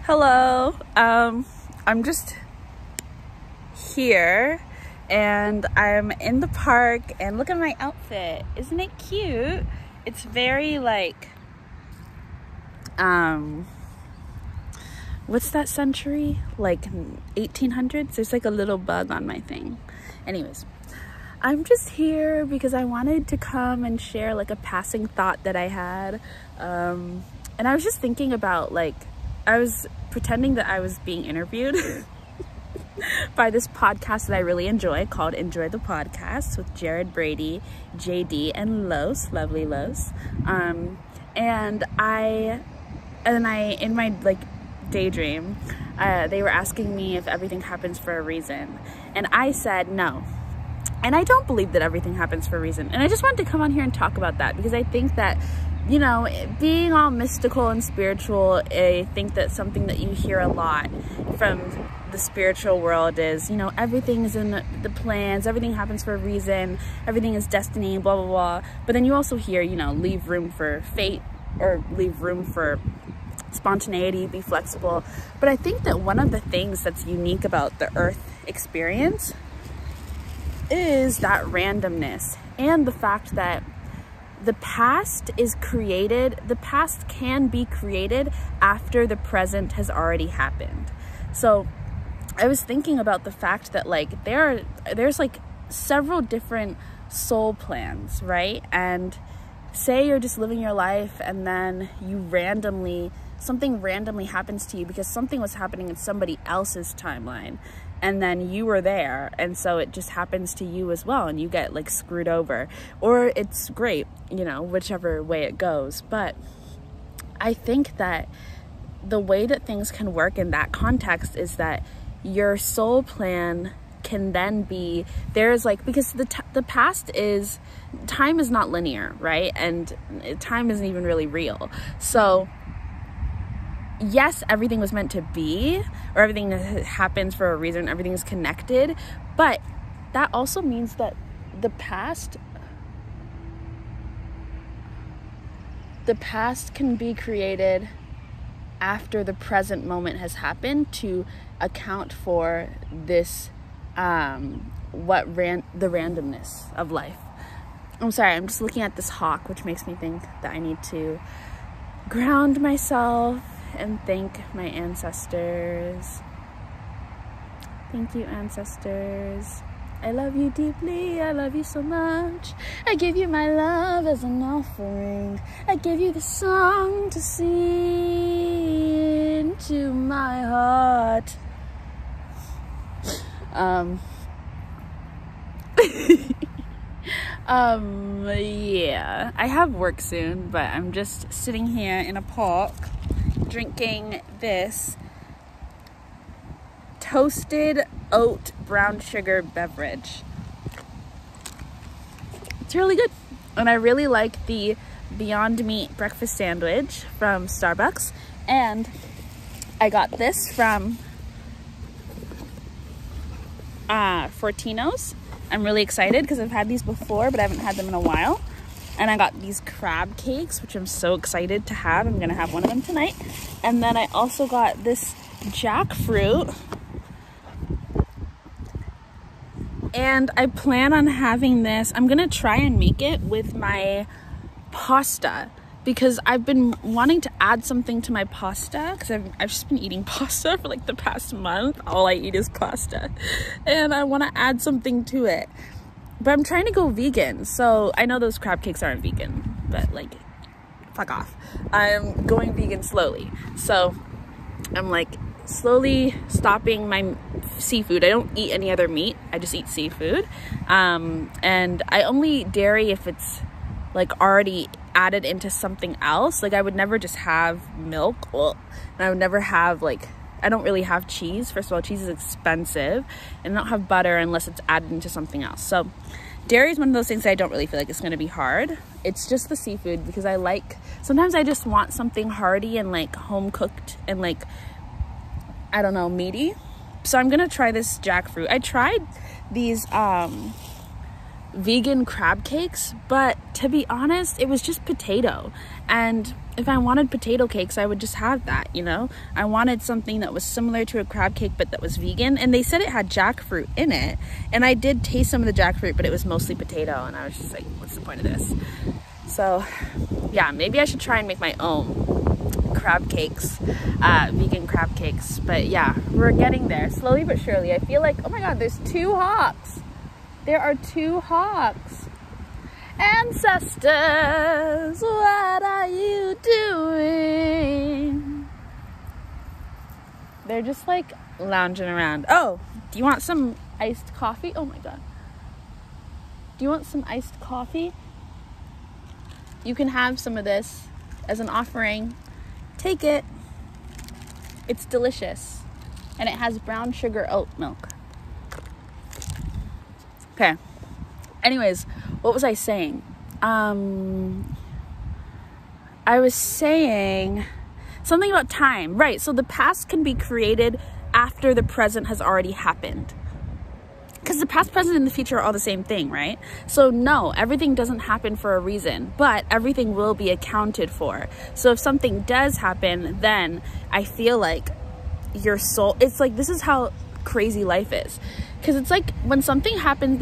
Hello. I'm just here and I'm in the park and look at my outfit. Isn't it cute? It's very like, what's that century? Like 1800s? There's like a little bug on my thing. Anyways, I'm just here because I wanted to come and share like a passing thought that I had. And I was just thinking about like, I was pretending that I was being interviewed by this podcast that I really enjoy called Enjoy the Podcast with Jared Brady, JD, and Los, lovely Los. And I in my like daydream, they were asking me if everything happens for a reason. And I said no. And I don't believe that everything happens for a reason. And I just wanted to come on here and talk about that because I think that, you know, being all mystical and spiritual, I think that something that you hear a lot from the spiritual world is, you know, everything is in the plans, everything happens for a reason, everything is destiny, blah, blah, blah. But then you also hear, you know, leave room for fate or leave room for spontaneity, be flexible. But I think that one of the things that's unique about the Earth experience is that randomness and the fact that the past is created, the past can be created after the present has already happened. So I was thinking about the fact that like there's like several different soul plans, right? And say you're just living your life and then something randomly happens to you because something was happening in somebody else's timeline. And then you were there, and so it just happens to you as well, and you get like screwed over, or it's great, you know, whichever way it goes. But I think that the way that things can work in that context is that your soul plan can then be, there's like, because the past is, time is not linear, right? And time isn't even really real. So yes, everything was meant to be, or everything happens for a reason, everything is connected, but that also means that the past can be created after the present moment has happened to account for this, the randomness of life. I'm sorry, I'm just looking at this hawk, which makes me think that I need to ground myself and thank my ancestors. Thank you, ancestors. I love you deeply. I love you so much. I give you my love as an offering. I give you the song to sing into my heart. Yeah, I have work soon, but I'm just sitting here in a park drinking this toasted oat brown sugar beverage. It's really good. And I really like the Beyond Meat breakfast sandwich from Starbucks. And I got this from Fortino's. I'm really excited because I've had these before, but I haven't had them in a while. And I got these crab cakes, which I'm so excited to have. I'm gonna have one of them tonight. And then I also got this jackfruit. And I plan on having this. I'm gonna try and make it with my pasta because I've been wanting to add something to my pasta because I've just been eating pasta for like the past month. All I eat is pasta. And I wanna add something to it. But I'm trying to go vegan, so I know those crab cakes aren't vegan, but like, fuck off. I'm going vegan slowly. So I'm like slowly stopping my seafood. I don't eat any other meat. I just eat seafood. And I only eat dairy if it's like already added into something else. Like I would never just have milk. Well, and I would never have like, I don't really have cheese. First of all, cheese is expensive, and I don't have butter unless it's added into something else. So dairy is one of those things that I don't really feel like it's going to be hard. It's just the seafood because sometimes I just want something hearty and like home cooked and like, I don't know, meaty. So I'm going to try this jackfruit. I tried these vegan crab cakes, but to be honest, it was just potato. And if I wanted potato cakes, I would just have that, you know? I wanted something that was similar to a crab cake, but that was vegan. And they said it had jackfruit in it. And I did taste some of the jackfruit, but it was mostly potato. And I was just like, what's the point of this? So yeah, maybe I should try and make my own crab cakes, vegan crab cakes. But yeah, we're getting there slowly but surely. I feel like, oh my God, there's 2 hawks. There are 2 hawks. Ancestors, what are you doing? They're just like lounging around. Oh, do you want some iced coffee? Oh my God. Do you want some iced coffee? You can have some of this as an offering. Take it. It's delicious. And it has brown sugar oat milk. Okay. Anyways, what was I saying? I was saying something about time. Right, so the past can be created after the present has already happened. Because the past, present, and the future are all the same thing, right? So no, everything doesn't happen for a reason, but everything will be accounted for. So if something does happen, then I feel like your soul, it's like, this is how crazy life is. Because it's like when something happens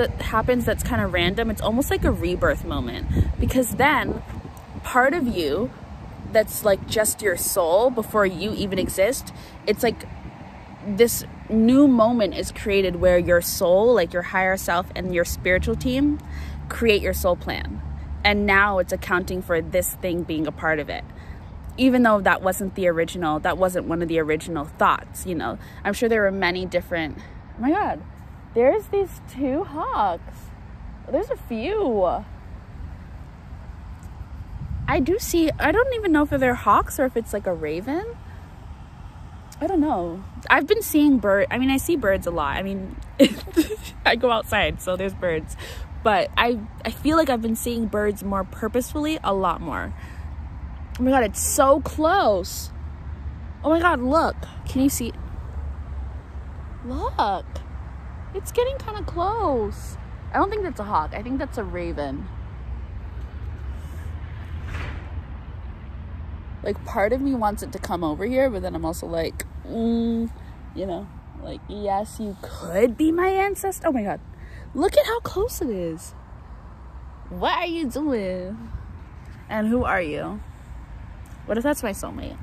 that's kind of random, it's almost like a rebirth moment. Because then part of you that's like just your soul before you even exist, it's like this new moment is created where your soul, like your higher self and your spiritual team, create your soul plan. And now it's accounting for this thing being a part of it. Even though that wasn't one of the original thoughts, you know. I'm sure there were many different, oh my God, there's these 2 hawks. There's a few. I don't even know if they're hawks or if it's like a raven. I don't know. I've been seeing I see birds a lot. I mean, I go outside, so there's birds. But I feel like I've been seeing birds more purposefully a lot more. Oh my God, it's so close. Oh my God, look. Can you see? Look. It's getting kind of close. I don't think that's a hawk. I think that's a raven. Like, part of me wants it to come over here, but then I'm also like, you know, like, yes, you could be my ancestor. Oh my God. Look at how close it is. What are you doing? And who are you? What if that's my soulmate?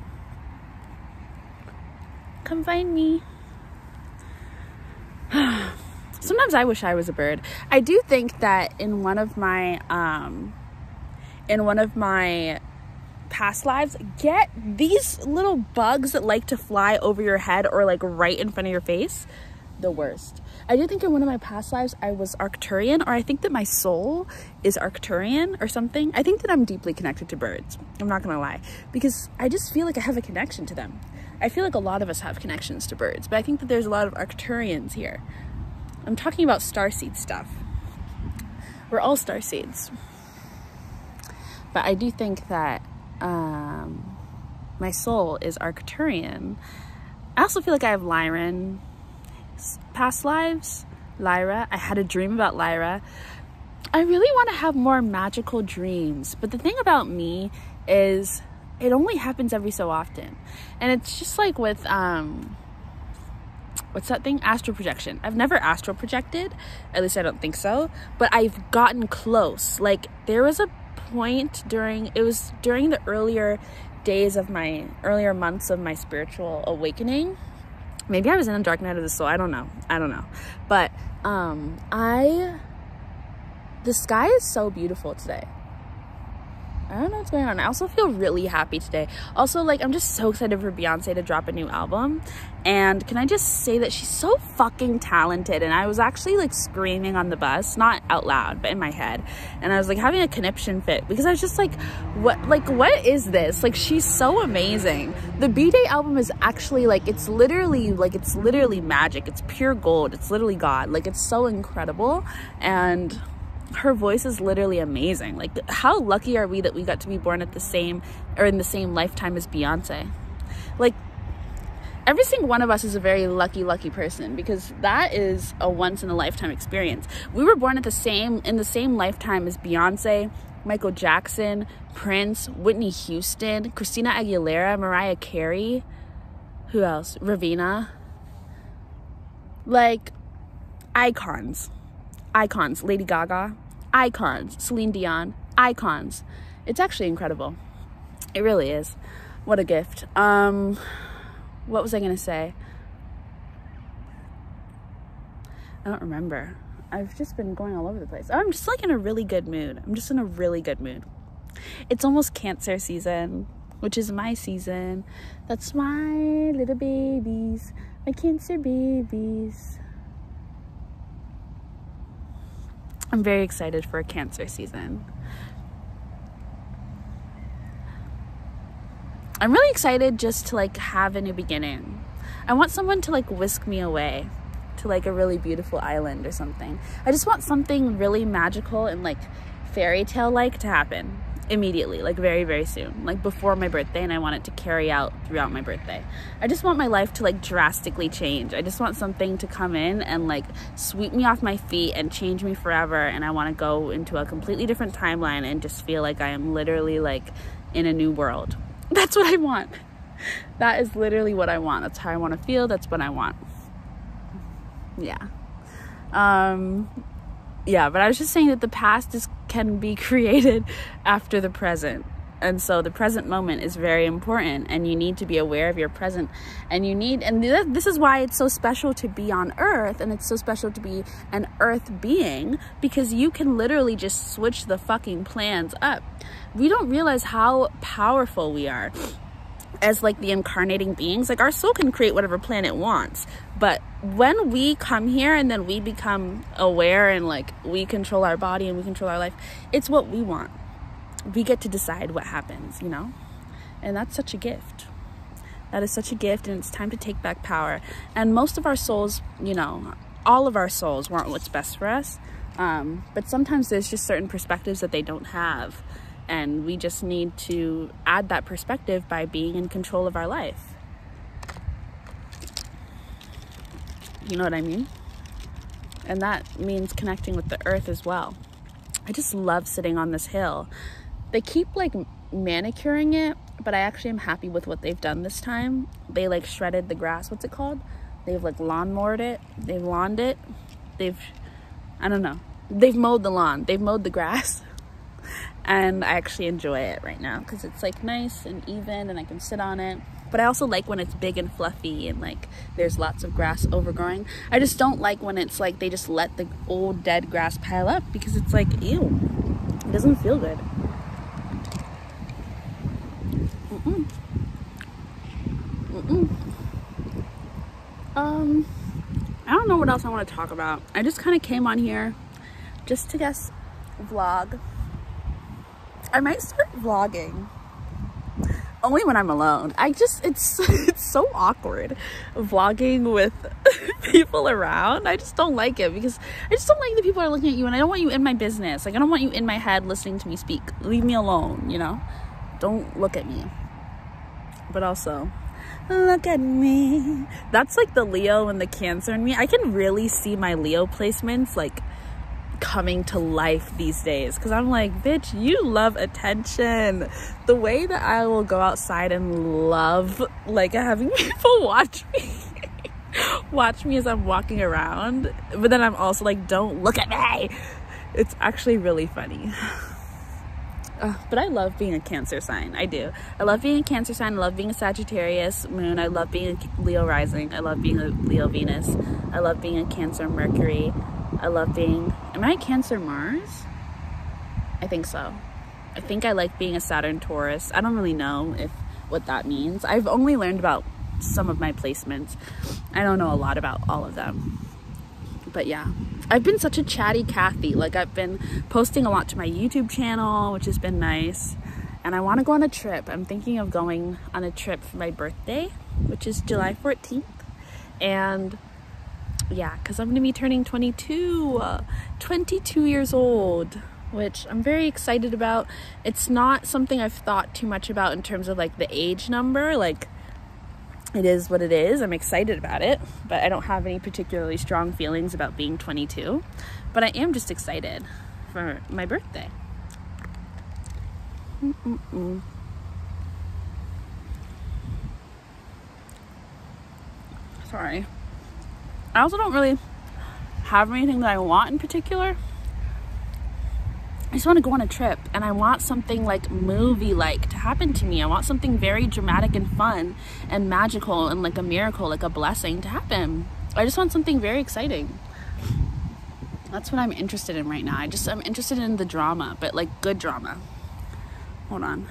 Come find me. Sometimes I wish I was a bird. I do think that in one of my past lives, get these little bugs that like to fly over your head or like right in front of your face. The worst. I do think in one of my past lives I was Arcturian, or I think that my soul is Arcturian or something. I think that I'm deeply connected to birds. I'm not gonna lie, because I just feel like I have a connection to them. I feel like a lot of us have connections to birds, but I think that there's a lot of Arcturians here. I'm talking about starseed stuff. We're all starseeds. But I do think that my soul is Arcturian. I also feel like I have Lyran past lives. Lyra. I had a dream about Lyra. I really want to have more magical dreams, but the thing about me is it only happens every so often. And it's just like with what's that thing? Astral projection. I've never astral projected, at least I don't think so, but I've gotten close. Like, there was a point during the earlier months of my spiritual awakening. Maybe I was in a dark night of the soul. I don't know. But the sky is so beautiful today. I don't know what's going on. I also feel really happy today. Also, like, I'm just so excited for Beyonce to drop a new album. And can I just say that she's so fucking talented. And I was actually like screaming on the bus, not out loud, but in my head. And I was like having a conniption fit because I was just like, what is this? Like, she's so amazing. The B-Day album is actually like, it's literally magic. It's pure gold. It's literally God. Like, it's so incredible. And her voice is literally amazing. Like, how lucky are we that we got to be born at the same lifetime as Beyonce? Like, every single one of us is a very lucky person, because that is a once in a lifetime experience. We were born in the same lifetime as Beyonce, Michael Jackson, Prince, Whitney Houston, Christina Aguilera, Mariah Carey. Who else? Ravina. Like, icons. Lady Gaga. Icons. Celine Dion. Icons. It's actually incredible. It really is. What a gift. What was I gonna say? I don't remember. I've just been going all over the place. I'm just like in a really good mood. It's almost Cancer season, which is my season. That's my little babies, my Cancer babies. I'm very excited for a Cancer season. I'm really excited just to like have a new beginning. I want someone to like whisk me away to like a really beautiful island or something. I just want something really magical and like fairy tale like to happen immediately, like very, very soon, like before my birthday, and I want it to carry out throughout my birthday. I just want my life to like drastically change. I just want something to come in and like sweep me off my feet and change me forever, and I want to go into a completely different timeline and just feel like I am literally like in a new world. That's what I want. That is literally what I want. That's how I want to feel. That's what I want. Yeah. Yeah, but I was just saying that the past can be created after the present. And so the present moment is very important, and you need to be aware of your present, and this is why it's so special to be on Earth, and it's so special to be an Earth being, because you can literally just switch the fucking plans up. We don't realize how powerful we are as like the incarnating beings. Like, our soul can create whatever plan it wants, but when we come here and then we become aware and like we control our body and we control our life, it's what we want. We get to decide what happens, you know? And that's such a gift. That is such a gift, and it's time to take back power. And most of our souls, you know, all of our souls want what's best for us, but sometimes there's just certain perspectives that they don't have, and we just need to add that perspective by being in control of our life. You know what I mean? And that means connecting with the earth as well. I just love sitting on this hill. They keep like manicuring it, but I actually am happy with what they've done this time. They like shredded the grass. What's it called? They've like lawnmowered it. They've lawned it. I don't know. They've mowed the lawn. They've mowed the grass. And I actually enjoy it right now because it's like nice and even, and I can sit on it. But I also like when it's big and fluffy and like there's lots of grass overgrowing. I just don't like when it's like they just let the old dead grass pile up, because it's like, ew, it doesn't feel good. I don't know what else I want to talk about. I just kind of came on here just to vlog. I might start vlogging only when I'm alone. It's so awkward vlogging with people around. I just don't like it, because I just don't like that people are looking at you, and I don't want you in my business. Like, I don't want you in my head listening to me speak. Leave me alone, you know? Don't look at me. But also, look at me. That's like the Leo and the Cancer in me. I can really see my Leo placements like coming to life these days, because I'm like, bitch, you love attention. The way that I will go outside and love like having people watch me as I'm walking around, but then I'm also like, don't look at me. It's actually really funny. But I love being a Cancer sign. I do. I love being a Cancer sign. I love being a Sagittarius moon. I love being a Leo rising. I love being a Leo Venus. I love being a Cancer Mercury. I love being, am I a Cancer Mars? I think so. I think I like being a Saturn Taurus. I don't really know what that means. I've only learned about some of my placements. I don't know a lot about all of them. But yeah, I've been such a chatty Kathy. Like, I've been posting a lot to my YouTube channel, which has been nice. And I want to go on a trip. I'm thinking of going on a trip for my birthday, which is July 14th. And yeah, because I'm going to be turning 22 years old, which I'm very excited about. It's not something I've thought too much about in terms of like the age number. Like, it is what it is. I'm excited about it, but I don't have any particularly strong feelings about being 22. But I am just excited for my birthday. Sorry. I also don't really have anything that I want in particular. I just want to go on a trip, and I want something like movie-like to happen to me. I want something very dramatic and fun and magical and like a miracle, like a blessing to happen. I just want something very exciting. That's what I'm interested in right now. I'm interested in the drama, but like good drama. Hold on.